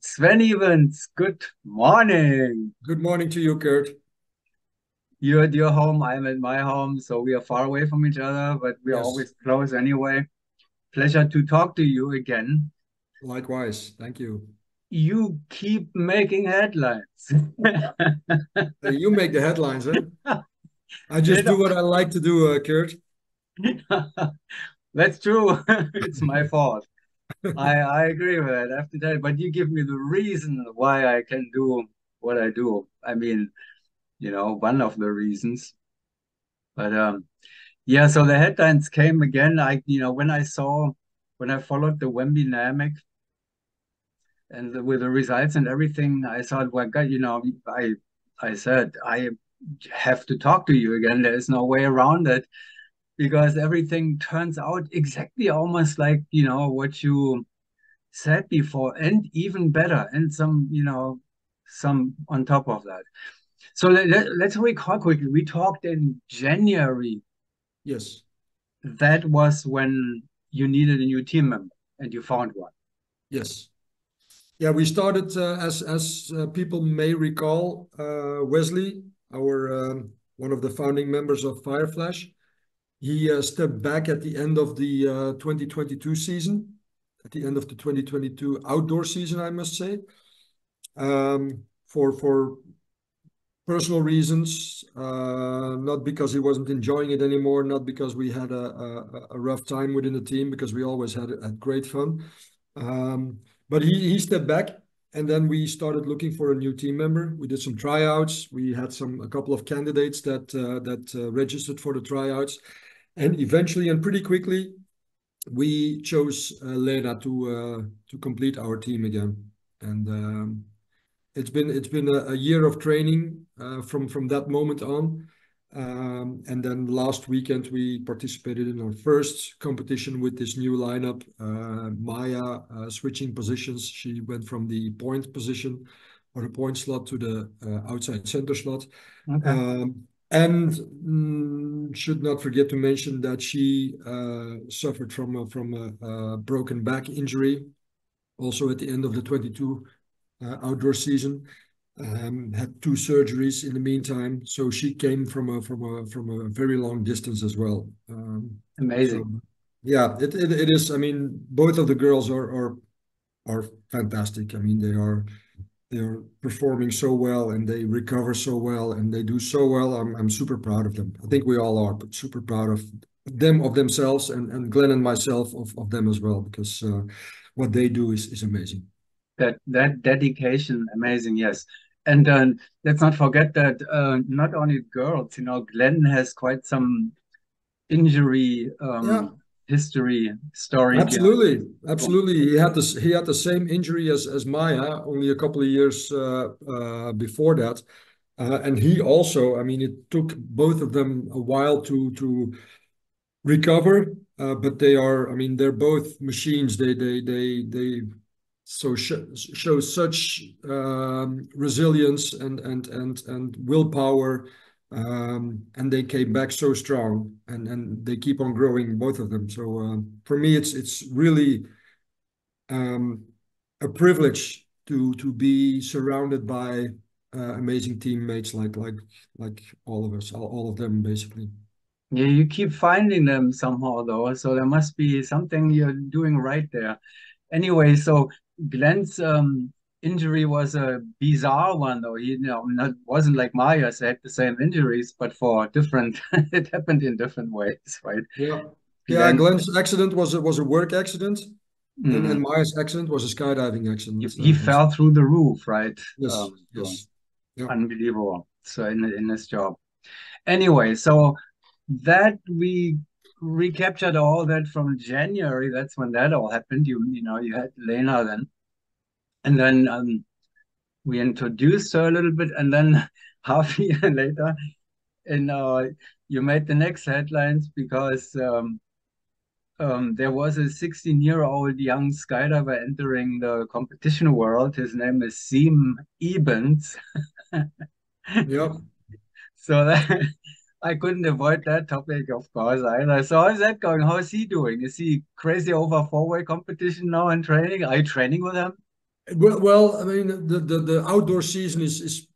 Sven Ibens, good morning. Good morning to you, Kurt. You're at your home, I'm at my home, so we are far away from each other, but we are Yes, always close anyway. Pleasure to talk to you again. likewise. Thank you. You keep making headlines. You make the headlines, huh? I just It- do what I like to do, Kurt. That's true. It's my fault. I agree with that. I have to tell you, but you give me the reason why I can do what I do. I mean, one of the reasons. But yeah, so the headlines came again. When I followed the Wemby dynamic and with the results and everything, I thought, well, God, I said I have to talk to you again. There is no way around it because everything turns out exactly almost like what you said before, and even better, and some on top of that. So let's recall quickly. We talked in January. Yes, That was when you needed a new team member and you found one. yes. Yeah, we started as people may recall, Wesley, our one of the founding members of Fireflash. He stepped back at the end of the 2022 season, at the end of the 2022 outdoor season, I must say, for personal reasons, not because he wasn't enjoying it anymore, not because we had a rough time within the team, because we always had great fun. Um, but he stepped back, and then we started looking for a new team member. We did some tryouts. We had a couple of candidates that registered for the tryouts, and eventually and pretty quickly we chose Lena to complete our team again. And it's been a year of training from that moment on. And then last weekend we participated in our first competition with this new lineup. Maya switching positions. She went from the point position or the point slot to the outside center slot. Okay. And should not forget to mention that she suffered from a broken back injury also at the end of the 22 outdoor season. Had two surgeries in the meantime, so she came from a very long distance as well. So Amazing. yeah, it is. I mean, both of the girls are fantastic. I mean, they are performing so well and they recover so well and they do so well. I'm super proud of them. I think we all are, but super proud of them, of themselves, and Glenn and myself of them as well, because what they do is amazing. That dedication, amazing, yes. And let's not forget that not only girls, Glenn has quite some injury Yeah, history story behind absolutely, his performance. absolutely. He had the same injury as Maya only a couple of years before that, and he also. I mean, it took both of them a while to recover, but they are. I mean, they're both machines. They show such resilience and willpower, and they came back so strong, and they keep on growing, both of them. So for me, it's really um, a privilege to be surrounded by amazing teammates like all of us, all of them basically. Yeah, you keep finding them somehow, though. So there must be something you're doing right there. Anyway, so Glenn's injury was a bizarre one, though. Wasn't like Maya's had the same injuries, but for different, it happened in different ways, right? Yeah, yeah. Glenn, Glenn's accident was a work accident, and mm, Maya's accident was a skydiving accident. he fell through the roof, right? Yes, So yes. Yeah. unbelievable. So in his job. Anyway, so that we recaptured all that from January. That's when that all happened. You had Lena then, and then we introduced her a little bit, and then half a year later, and you made the next headlines because there was a 16-year-old young skydiver entering the competition world. His name is Siem Ibens. Yeah. So that, I couldn't avoid that topic, of course, either. So how's that going? How is he doing? Is he crazy over four-way competition now and training? Are you training with him? Well, I mean, the outdoor season is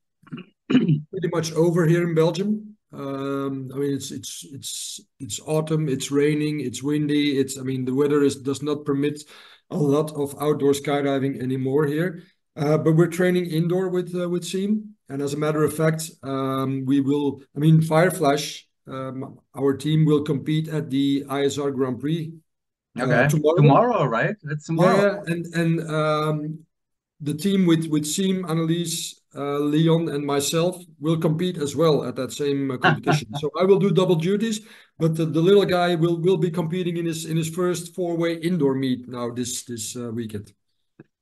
pretty much over here in Belgium. I mean, it's autumn, it's raining, it's windy. I mean, the weather does not permit a lot of outdoor skydiving anymore here. But we're training indoor with Seam, and as a matter of fact, we will. I mean, Fireflash, our team will compete at the ISR Grand Prix Okay. tomorrow. Tomorrow, right? That's Yeah, tomorrow. yeah, and the team with Seam, Annelies, Leon, and myself will compete as well at that same competition. So I will do double duties, but the little guy will be competing in his first four-way indoor meet now this weekend.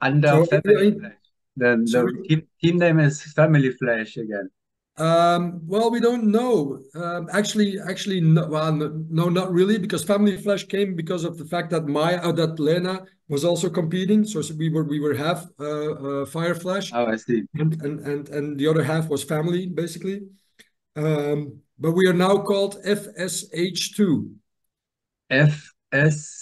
Under So Family Flash. The sorry. team name is Family Flash again. Well, we don't know. Actually, no, well, no, not really, because Family Flash came because of the fact that that Lena was also competing. So we were half Fire Flash, Oh, I see. and the other half was family, basically. But we are now called FSH2. FSH2,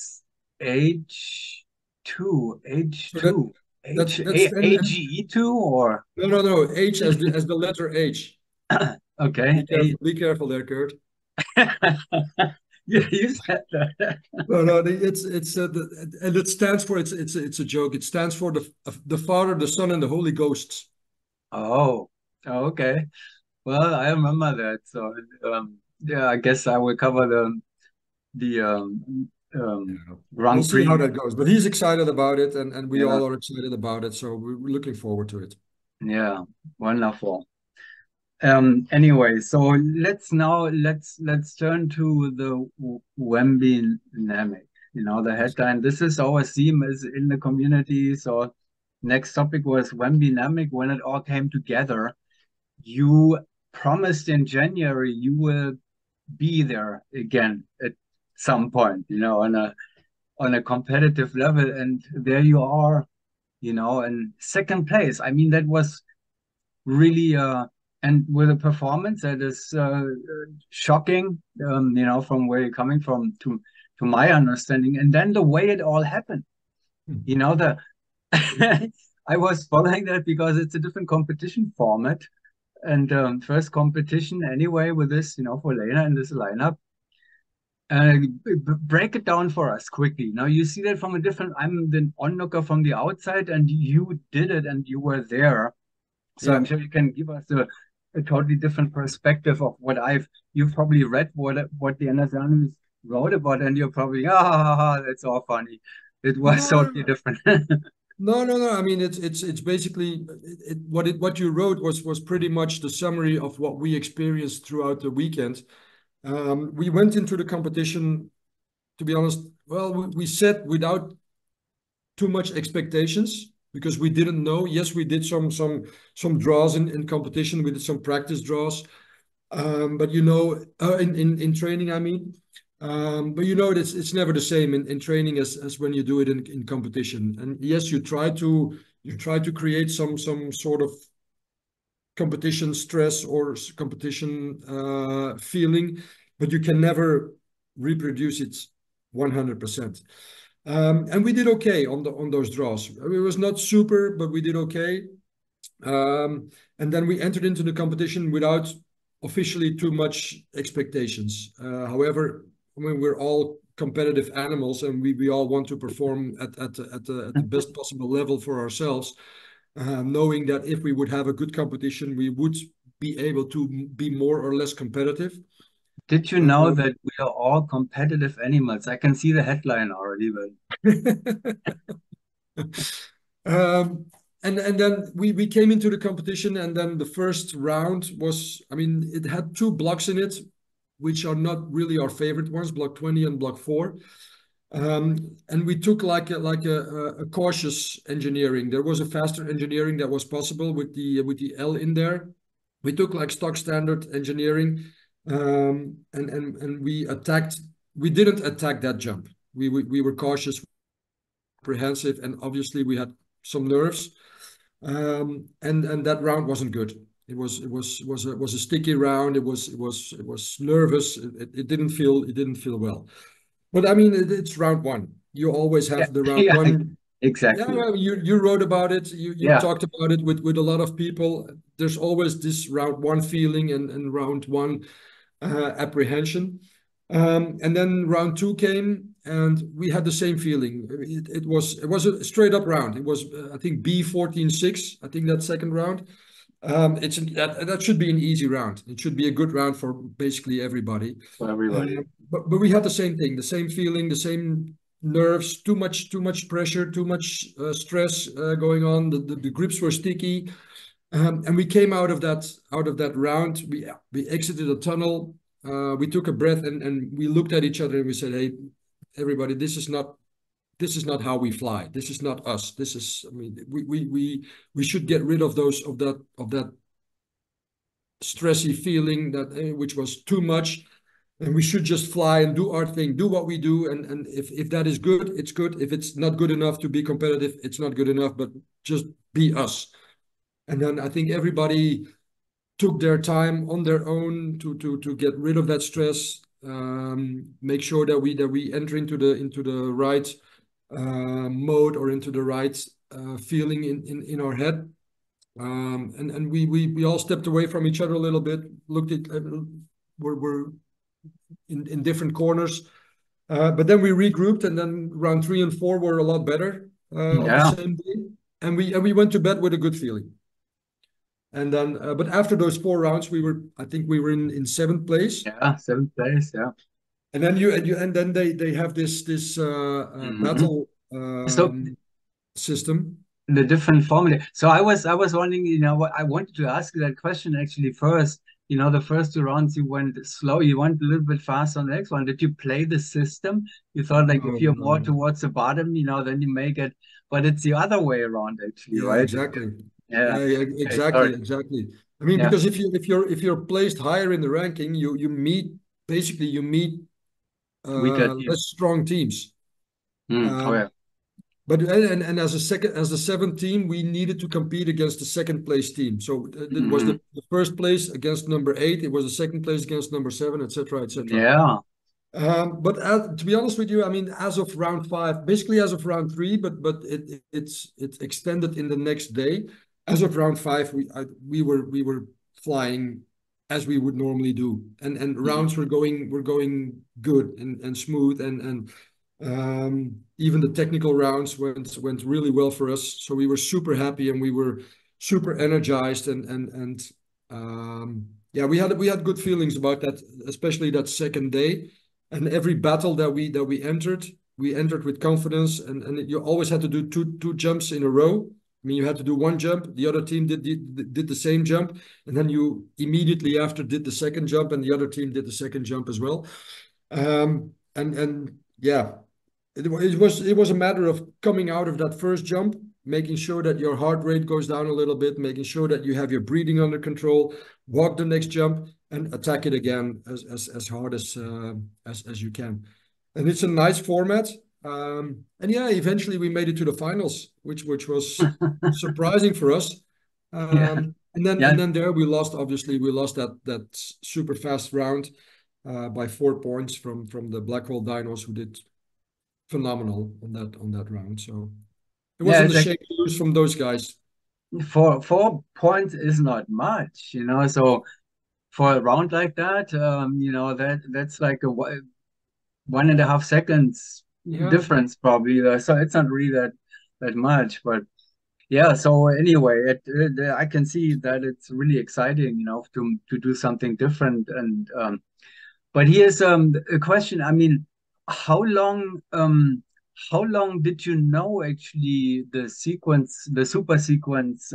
So that H2, that's Sven and AGE2 or no, H as the letter H. okay, A. Be careful there, Kurt. Yeah, you said that. No, and it stands for it's a joke. It stands for the Father, the Son, and the Holy Ghosts. Oh, okay. Well, I remember that. So, yeah, I guess I will cover the Yeah. We'll Grand see how Prix. that goes. But he's excited about it, and we Yeah, all are excited about it. So we're looking forward to it. yeah, wonderful. Anyway, so let's turn to the Wemby dynamic. You know, the Yes. headline. This is our theme is in the community. So next topic was Wemby dynamic. When it all came together, you promised in January you will be there again at some point, you know, on a competitive level. And there you are, you know, in second place. I mean, that was really and with a performance that is shocking, you know, from where you're coming from to my understanding. And then the way it all happened, you know, the I was following that because it's a different competition format. And first competition anyway with this, you know, for Lena in this lineup. Break it down for us quickly. Now you see that from a different. I'm the onlooker from the outside, and you did it, and you were there. So I'm Yeah. sure you can give us a totally different perspective of what you've probably read what the NSL news wrote about, and you're probably that's all funny. It was totally No, different. no. I mean, it's basically what you wrote was pretty much the summary of what we experienced throughout the weekend. We went into the competition, to be honest. Well, we set without too much expectations because we didn't know. Yes, we did some draws in competition. We did some practice draws, but in training, I mean. But it's never the same in training as when you do it in competition. And yes, you try to create some sort of competition stress or competition feeling, but you can never reproduce it 100%. And we did okay on those draws. It was not super, but we did okay. And then we entered into the competition without officially too much expectations. However, I mean, we're all competitive animals, and we all want to perform at the best possible level for ourselves, knowing that if we would have a good competition, we would be able to be more or less competitive. Did you know that we are all competitive animals? I can see the headline already, but Um, and then we came into the competition, and then the first round was, I mean, it had two blocks in it, which are not really our favorite ones, block 20 and block 4. And we took like a cautious engineering. There was a faster engineering that was possible with the L in there. We took like stock standard engineering, and we attacked. We didn't attack that jump. We were cautious, apprehensive, and obviously we had some nerves. And that round wasn't good. It was a sticky round. It was nervous. It didn't feel well. But I mean, it's round one. You always yeah, have the round yeah, one. Yeah, Exactly. well, you wrote about it. You Yeah. talked about it with a lot of people. There's always this round one feeling and round one apprehension. And then round two came, and we had the same feeling. It was a straight up round. It was I think B 14-6. I think that second round. That should be an easy round. It should be a good round for basically everybody. For everybody. But we had the same thing, the same feeling, the same nerves. Too much pressure, too much stress going on. The grips were sticky, and we came out of that round. We exited a tunnel. We took a breath and we looked at each other and we said, "Hey, everybody, this is not how we fly. This is not us. This is, I mean, we should get rid of that stressy feeling that which was too much, and we should just fly and do our thing, do what we do, and if that is good, it's good. If it's not good enough to be competitive, it's not good enough, but just be us." And then I think everybody took their time on their own to get rid of that stress, make sure that we enter into the right mode or into the right feeling in our head. And we all stepped away from each other a little bit, looked at, we're in different corners. But then we regrouped, and then round three and four were a lot better of the Yeah. same day. And we went to bed with a good feeling. And then, but after those four rounds, I think we were in seventh place. Yeah. Seventh place. Yeah. And then and then they have this Hmm. battle So system. the different formula. So I was wondering, what I wanted to ask you that question actually first. The first two rounds you went slow, you went a little bit fast on the next one. Did you play the system? You thought like No, if you're no, more no. towards the bottom, then you make it, but it's the other way around actually, Yeah, right? exactly. Yeah. Yeah, yeah, Okay, sorry. exactly, exactly. I mean, Yeah. because if you're placed higher in the ranking, you meet Weaker less teams. strong teams. Oh Um, yeah. but and as the seventh team, we needed to compete against the second place team. So it was Hmm. the first place against number 8. It was the second place against number 7, etc., etc. Yeah. But to be honest with you, I mean, as of round five, basically as of round three, but it's extended in the next day. As of round five, we were flying as we would normally do, and Mhm. rounds were going good and smooth, and even the technical rounds went really well for us. So we were super happy and we were super energized, and yeah, we had good feelings about that, especially that second day. And every battle that we entered, we entered with confidence, and you always had to do two jumps in a row. I mean, you had to do one jump, the other team did the same jump, and then you immediately after did the second jump, and the other team did the second jump as well. And yeah, it was a matter of coming out of that first jump, making sure that your heart rate goes down a little bit, making sure that you have your breathing under control, walk the next jump, and attack it again as hard as you can. And it's a nice format. And yeah, eventually we made it to the finals, which was surprising for us. Yeah. And then Yeah. and then there we lost. Obviously, we lost that super fast round by 4 points from the Blackwell Dinos, who did phenomenal on that round. So it Yeah. wasn't a It's like shame to lose from those guys. 4 points is not much, So for a round like that, that's like a 1.5 seconds Yeah. difference probably. So it's not really that much, but yeah. So anyway, I can see that it's really exciting, to do something different. And but here's a question. I mean, how long um how long did you know actually the super sequence?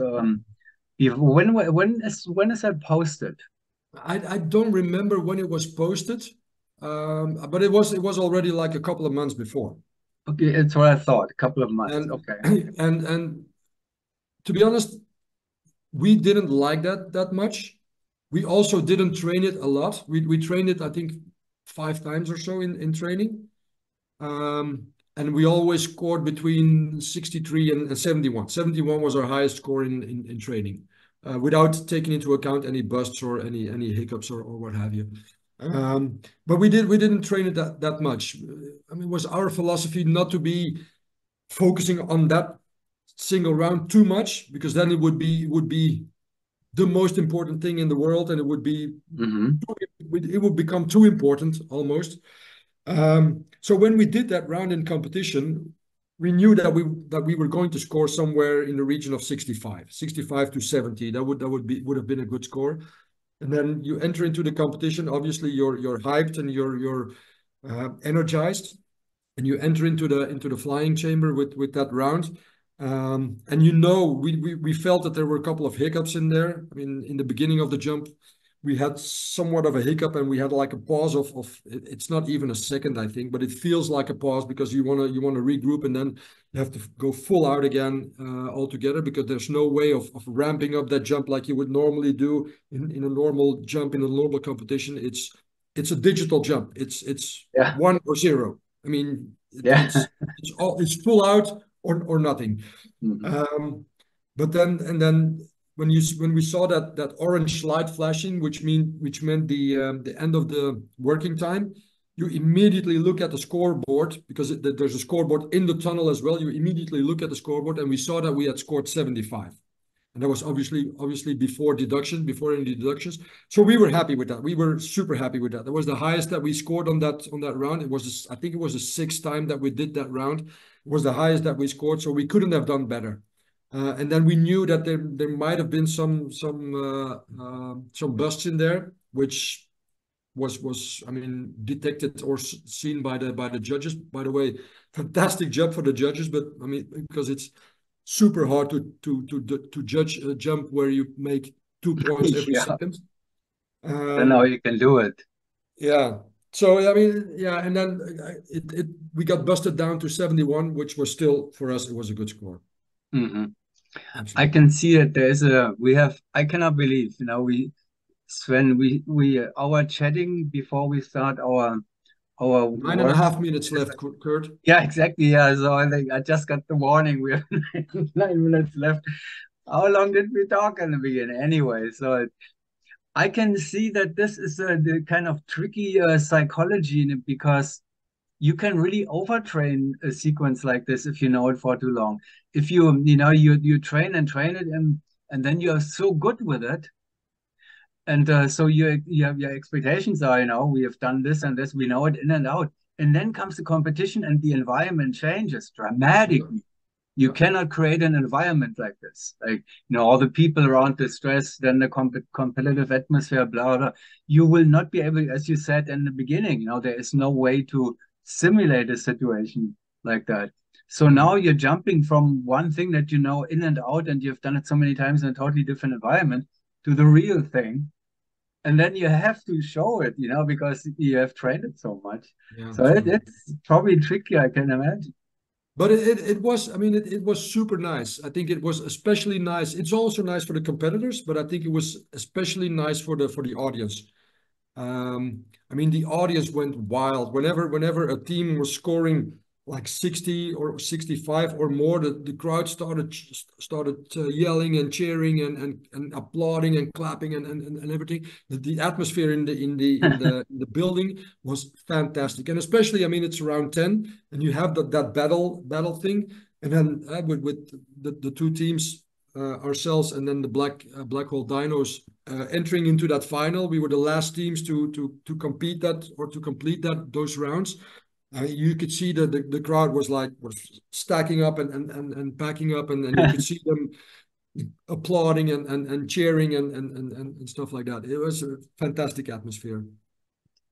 When is that posted? I don't remember when it was posted, but it was already like a couple of months before. Okay, it's what I thought. A couple of months. And Okay. and to be honest, we didn't like that much. We also didn't train it a lot. We trained it, I think, 5 times or so in training. And we always scored between 63 and 71. 71 was our highest score in training, without taking into account any busts or any hiccups or what have you. But we didn't train it that much. I mean, it was our philosophy not to be focusing on that single round too much, because then it would be the most important thing in the world, and Hmm. it would become too important almost. So when we did that round in competition, we knew that we were going to score somewhere in the region of 65 to 70. Would have been a good score. And then you enter into the competition. Obviously, you're hyped and you're energized, and you enter into the flying chamber with that round. And we felt that there were a couple of hiccups in there. I mean, in the beginning of the jump, we had somewhat of a hiccup, and we had like a pause of it's not even a second, I think, but it feels like a pause, because you want to regroup, and then you have to go full out again altogether, because there's no way of ramping up that jump like you would normally do in a normal jump in a normal competition. It's a digital jump. It's Yeah, 1 or 0. I mean, yeah. it's full out or nothing. Hmm. Um, but then when we saw that orange light flashing, which meant the end of the working time, you immediately look at the scoreboard, because there's a scoreboard in the tunnel as well. You immediately look at the scoreboard, and we saw that we had scored 75. And that was obviously before any deductions. So we were happy with that. We were super happy with that. That was the highest that we scored on that round. I think it was the sixth time that we did that round. It was the highest that we scored, so we couldn't have done better. And then we knew that there might have been some busts in there, which was I mean, detected or seen by the judges. By the way, fantastic job for the judges, but I mean, because it's super hard to judge a jump where you make 2 points every Yeah, second. then now Um, you can do it. yeah. So I mean, yeah, and then we got busted down to 71, which was still, for us, it was a good score. Hmm. I Absolutely. can see that I cannot believe, Sven, our chatting before we start our Nine and a work. half minutes left, Kurt. Yeah, exactly. Yeah, so I think I just got the warning. We have 9 minutes left. How long did we talk in the beginning? Anyway, so I can see that this is the kind of tricky psychology in it, because you can really overtrain a sequence like this if you know it for too long. If you train and train it, and then you're so good with it, and so your expectations are, we have done this and this, we know it in and out, and then comes the competition and the environment changes Yeah, dramatically. You yeah, cannot create an environment like this. Like, all the people around the stress, then the competitive atmosphere, blah, blah. You will not be able, as you said in the beginning, there is no way to simulate a situation like that. So mhm, now you're jumping from one thing that you know in and out, and you've done it so many times in a totally different environment, to the real thing. And then you have to show it, because you have trained it so much. yeah, So absolutely. it's probably tricky, I can imagine. But it was, I mean, it was super nice. I think it was especially nice. It's also nice for the competitors, but I think it was especially nice for the audience. I mean, the audience went wild whenever a team was scoring like 60 or 65 or more. The crowd started yelling and cheering and applauding and clapping and everything. The atmosphere in the building was fantastic, and especially, I mean, it's around 10, and you have that battle thing, and then with the two teams, ourselves and then the Black Hole Dinos, entering into that final. We were the last teams to compete that or to complete those rounds. You could see that the crowd was stacking up and packing up, and you could see them applauding and cheering and stuff like that. It was a fantastic atmosphere.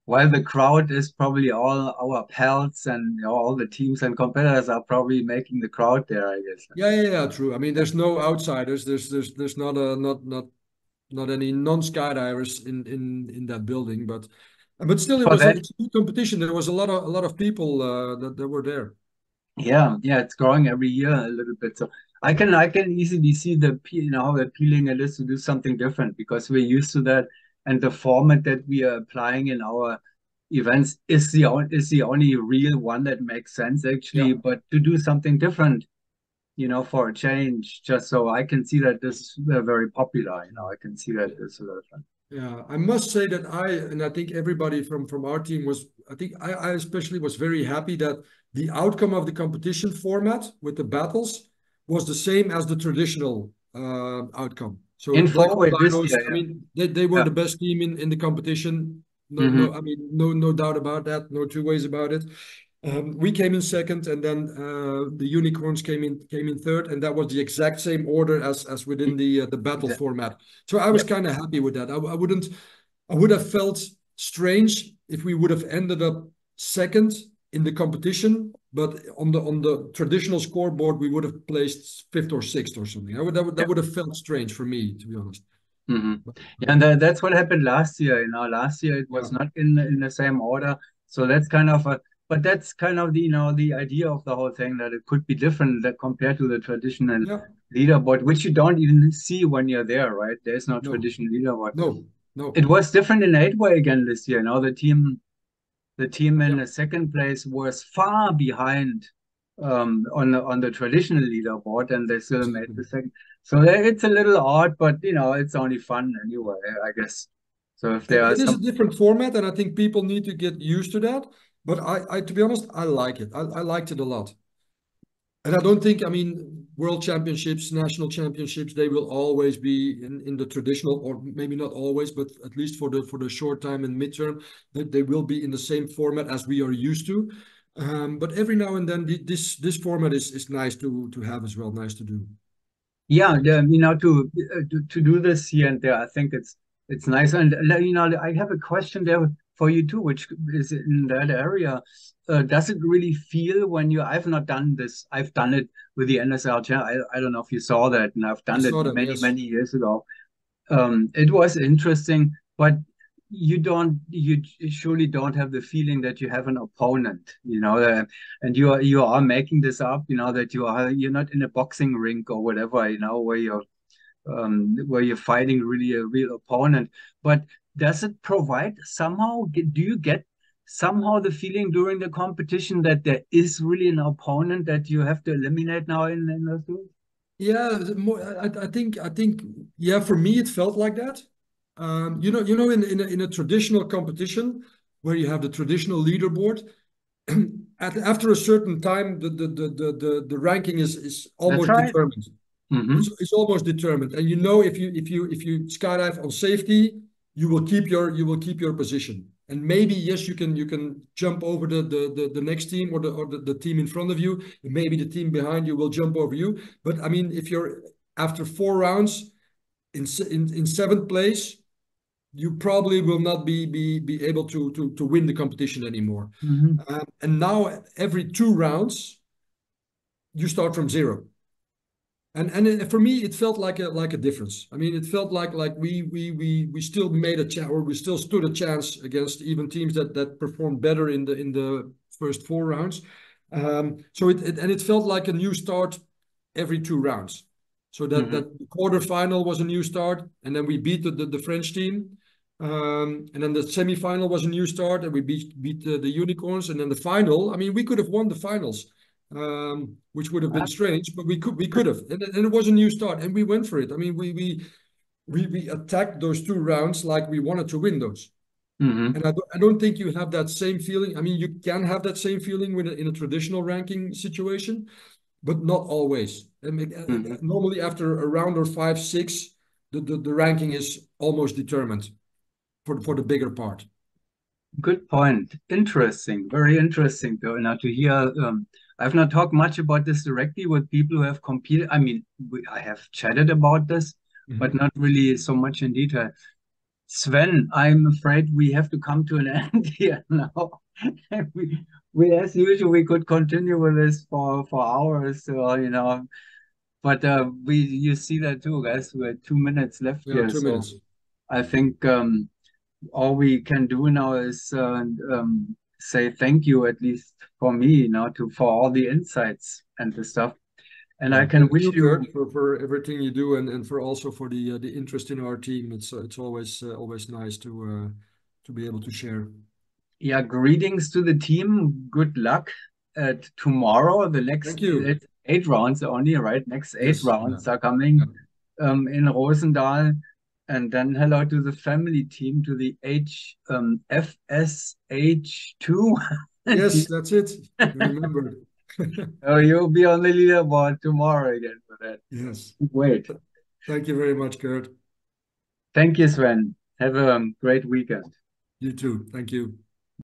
While the crowd is probably all our pals, and all the teams and competitors are probably making the crowd there, I guess. Yeah, yeah, yeah, true. I mean, there's no outsiders. There's not any non-skydivers in that building, but still, For that, it's a good competition. There was a lot of people that were there. yeah, yeah, it's growing every year a little bit. So I can easily see how appealing it is to do something different, because we're used to that, and the format that we are applying in our events is the only real one that makes sense, actually. Yeah. But to do something different, for a change, just so I can see that this is very popular. I can see that this is a lot of fun. Yeah, I must say that I think everybody from our team was, I think I especially was very happy that the outcome of the competition format with the battles was the same as the traditional outcome. So In Black Hole forward this Dinos, year, I yeah. mean, they were Yeah. the best team in the competition. Hmm. I mean, no doubt about that. No two ways about it. We came in second, and then the Unicorns came in third, and that was the exact same order as within the battle Exactly. format. So I was Yep. kind of happy with that. I would have felt strange if we would have ended up second in the competition, but on the traditional scoreboard we would have placed fifth or sixth or something. That would have felt strange for me, to be honest. Hmm. But, Yeah, and that's what happened last year. Last year it yeah, was not in the same order, so that's kind of a. But that's kind of the the idea of the whole thing, that it could be different that compared to the traditional yeah, leaderboard, which you don't even see when you're there, right? There's no no, traditional leaderboard. no, no, It was different in eight-way again this year. The team in yeah, the second place was far behind on the traditional leaderboard, and they still made exactly. the second. So it's a little odd, but it's only fun anyway, I guess. So if there are It is a some, different format, and I think people need to get used to that. But to be honest, I like it. I liked it a lot. And I don't think, I mean, world championships, national championships, they will always be in the traditional, or maybe not always, but at least for the short time and midterm, that they will be in the same format as we are used to. But every now and then, this format is nice to have as well, nice to do. yeah, to do this here and there, I think it's nice. And I have a question there for you too, which is in that area. Does it really feel when you? I've not done this. I've done it with the NSL channel. I don't know if you saw that, and I've I done it saw that, many yes. many years ago. It was interesting, but you surely don't have the feeling that you have an opponent, and you are making this up, that you're not in a boxing rink or whatever, where you're fighting really a real opponent. But does it provide somehow? Do you get somehow the feeling during the competition that there is really an opponent that you have to eliminate now in those two? Yeah, I think, yeah, for me, it felt like that. In a traditional competition where you have the traditional leaderboard, after a certain time, the ranking is That's almost right. determined. Mm-hmm. It's almost determined, and if you skydive on safety, you will keep your position. And maybe yes, you can jump over the next team, or the team in front of you. And maybe the team behind you will jump over you. But I mean, if you're after 4 rounds in seventh place, you probably will not be able to win the competition anymore. Mm-hmm. And now every 2 rounds, you start from zero. And for me, it felt like a difference. I mean, it felt like we still made a chance, or we still stood a chance against even teams that performed better in the first 4 rounds. So it felt like a new start every 2 rounds. So that quarterfinal was a new start, and then we beat the French team. And then the semifinal was a new start, and we beat the Unicorns. And then the final, I mean, we could have won the finals, which would have been strange, but we could have, and it was a new start, and we went for it. I mean, we attacked those 2 rounds like we wanted to win those, Mm-hmm. and I don't think you have that same feeling. I mean, you can have that same feeling in a traditional ranking situation, but not always. I mean, Mm-hmm. normally after a round or five, six, the ranking is almost determined for the bigger part. Good point. Interesting. Very interesting, though, now to hear. I've not talked much about this directly with people who have competed. I mean, I have chatted about this, but Mhm. not really so much in detail. Sven, I'm afraid we have to come to an end here now. We, as usual, we could continue with this for hours, but you see that too, guys. We're 2 minutes left Yeah, here, two so minutes. I think all we can do now is say thank you, at least for me, for all the insights and the stuff. And I Yeah, can thank wish you, you, Kurt, for everything you do, and for also for the interest in our team. It's always nice to be able to share. yeah, greetings to the team. Good luck at tomorrow. The next Thank you. it's 8 rounds only, right? Next eight Yes. Yeah. rounds are Yeah. coming in Roosendaal. And then hello to the family team, to the FSH2. Yes, that's it. You remembered. Oh, you'll be on the leaderboard tomorrow again for that. Yes. Wait. Thank you very much, Kurt. Thank you, Sven. Have a great weekend. You too. Thank you.